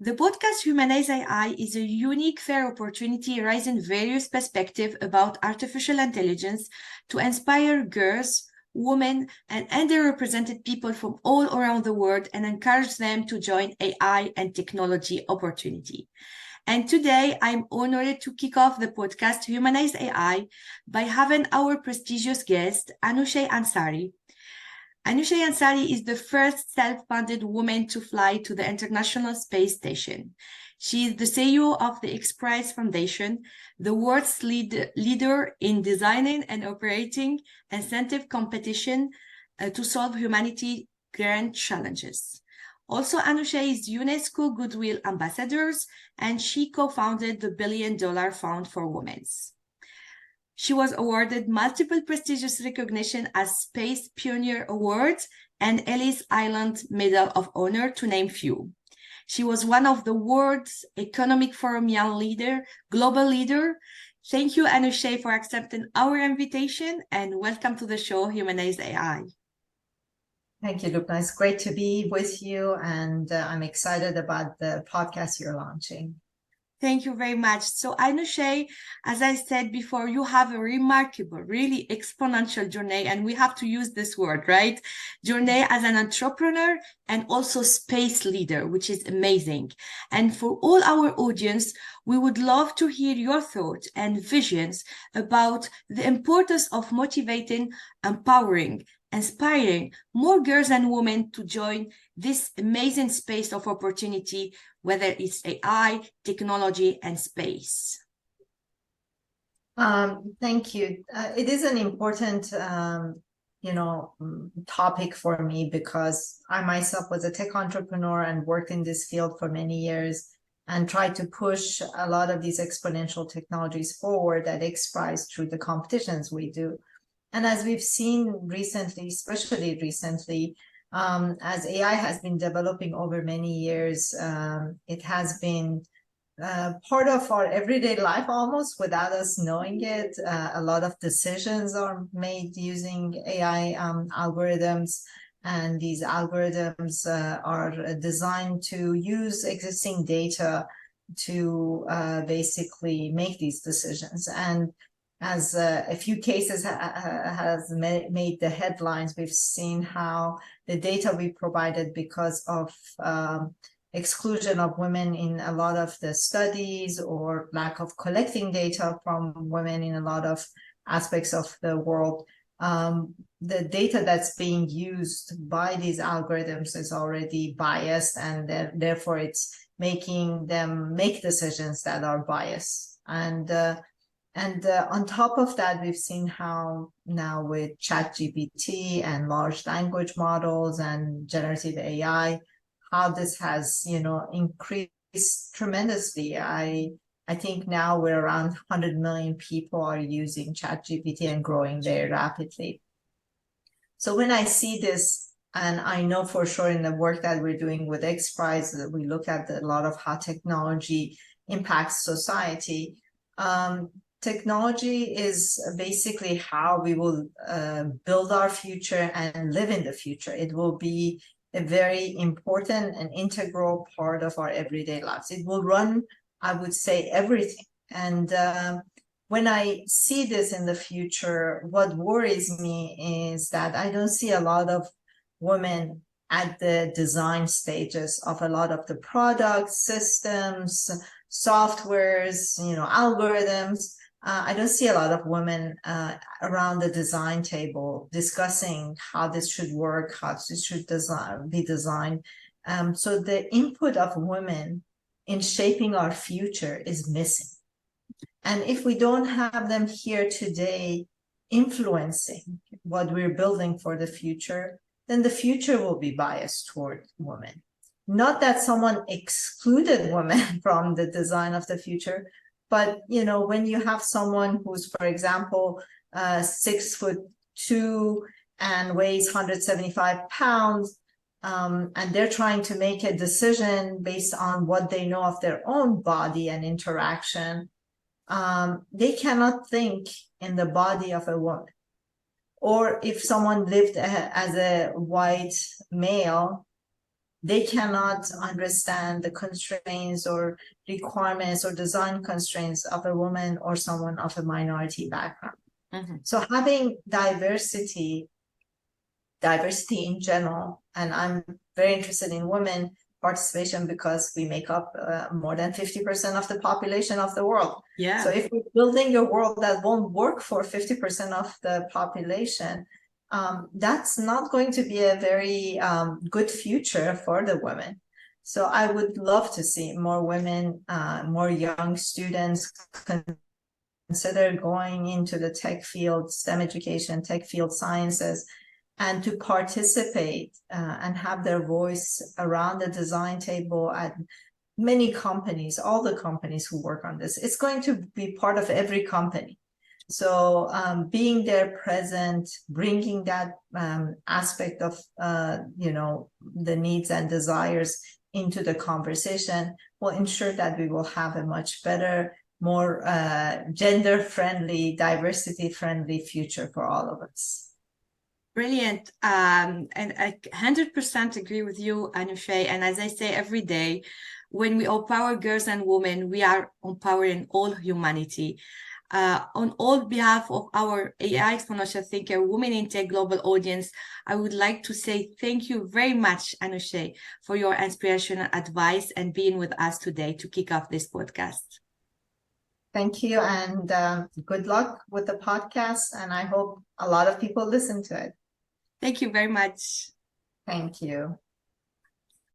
The podcast Humanize AI is a unique, fair opportunity raising various perspectives about artificial intelligence to inspire girls, women, and underrepresented people from all around the world and encourage them to join AI and technology opportunity. And today, I'm honored to kick off the podcast Humanize AI by having our prestigious guest, Anousheh ANSARI. Anousheh ANSARI is the first self-funded woman to fly to the International Space Station. She is the CEO of the XPRIZE Foundation, the world's leader in designing and operating incentive competition to solve humanity grand challenges. Also, Anousheh is UNESCO Goodwill Ambassador, and she co-founded the $1 billion Fund for Women. She was awarded multiple prestigious recognition as Space Pioneer Awards and Ellis Island Medal of Honor, to name few. She was one of the World's Economic Forum Young Leader, Global Leader. Thank you, Anousheh, for accepting our invitation, and welcome to the show, Humanize AI. Thank you, Lubna. It's great to be with you, and I'm excited about the podcast you're launching. Thank you very much. So, Anousheh, as I said before, you have a remarkable, really exponential journey, and we have to use this word, right? Journey as an entrepreneur and also space leader, which is amazing. And for all our audience, we would love to hear your thoughts and visions about the importance of motivating, empowering, inspiring more girls and women to join this amazing space of opportunity, whether it's AI, technology, and space. Thank you. It is an important, topic for me because I myself was a tech entrepreneur and worked in this field for many years and tried to push a lot of these exponential technologies forward at XPRIZE through the competitions we do. And as we've seen recently, especially recently, as AI has been developing over many years, it has been part of our everyday life almost without us knowing it. A lot of decisions are made using AI algorithms, and these algorithms are designed to use existing data to basically make these decisions. And as a few cases has made the headlines, we've seen how the data we provided because of exclusion of women in a lot of the studies or lack of collecting data from women in a lot of aspects of the world, the data that's being used by these algorithms is already biased, and therefore it's making them make decisions that are biased. And on top of that, we've seen how now with ChatGPT and large language models and generative AI, how this has, increased tremendously. I think now we're around 100 million people are using ChatGPT and growing very rapidly. So when I see this, and I know for sure in the work that we're doing with XPRIZE, that we look at a lot of how technology impacts society. Technology is basically how we will build our future and live in the future. It will be a very important and integral part of our everyday lives. It will run, I would say, everything. And when I see this in the future, what worries me is that I don't see a lot of women at the design stages of a lot of the products, systems, softwares, algorithms. I don't see a lot of women around the design table discussing how this should work, how this should be designed. So the input of women in shaping our future is missing. And if we don't have them here today influencing what we're building for the future, then the future will be biased toward women. Not that someone excluded women from the design of the future, but, when you have someone who's, for example, 6'2" and weighs 175 pounds, and they're trying to make a decision based on what they know of their own body and interaction, they cannot think in the body of a woman. Or if someone lived as a white male they cannot understand the constraints or requirements or design constraints of a woman or someone of a minority background. So having diversity in general, and I'm very interested in women participation because we make up more than 50% of the population of the world. Yeah. So if we're building a world that won't work for 50% of the population, that's not going to be a very good future for the women. So I would love to see more women, more young students consider going into the tech field, STEM education, tech field sciences, and to participate and have their voice around the design table at many companies, all the companies who work on this. It's going to be part of every company. So being there present, bringing that aspect of, the needs and desires into the conversation will ensure that we will have a much better, more gender-friendly, diversity-friendly future for all of us. Brilliant. And I 100% agree with you, Anousheh. And as I say every day, when we empower girls and women, we are empowering all humanity. On all behalf of our AI Exponential Thinker Women in Tech global audience, I would like to say thank you very much, Anousheh, for your inspirational advice and being with us today to kick off this podcast. Thank you, and good luck with the podcast, and I hope a lot of people listen to it. Thank you very much. Thank you.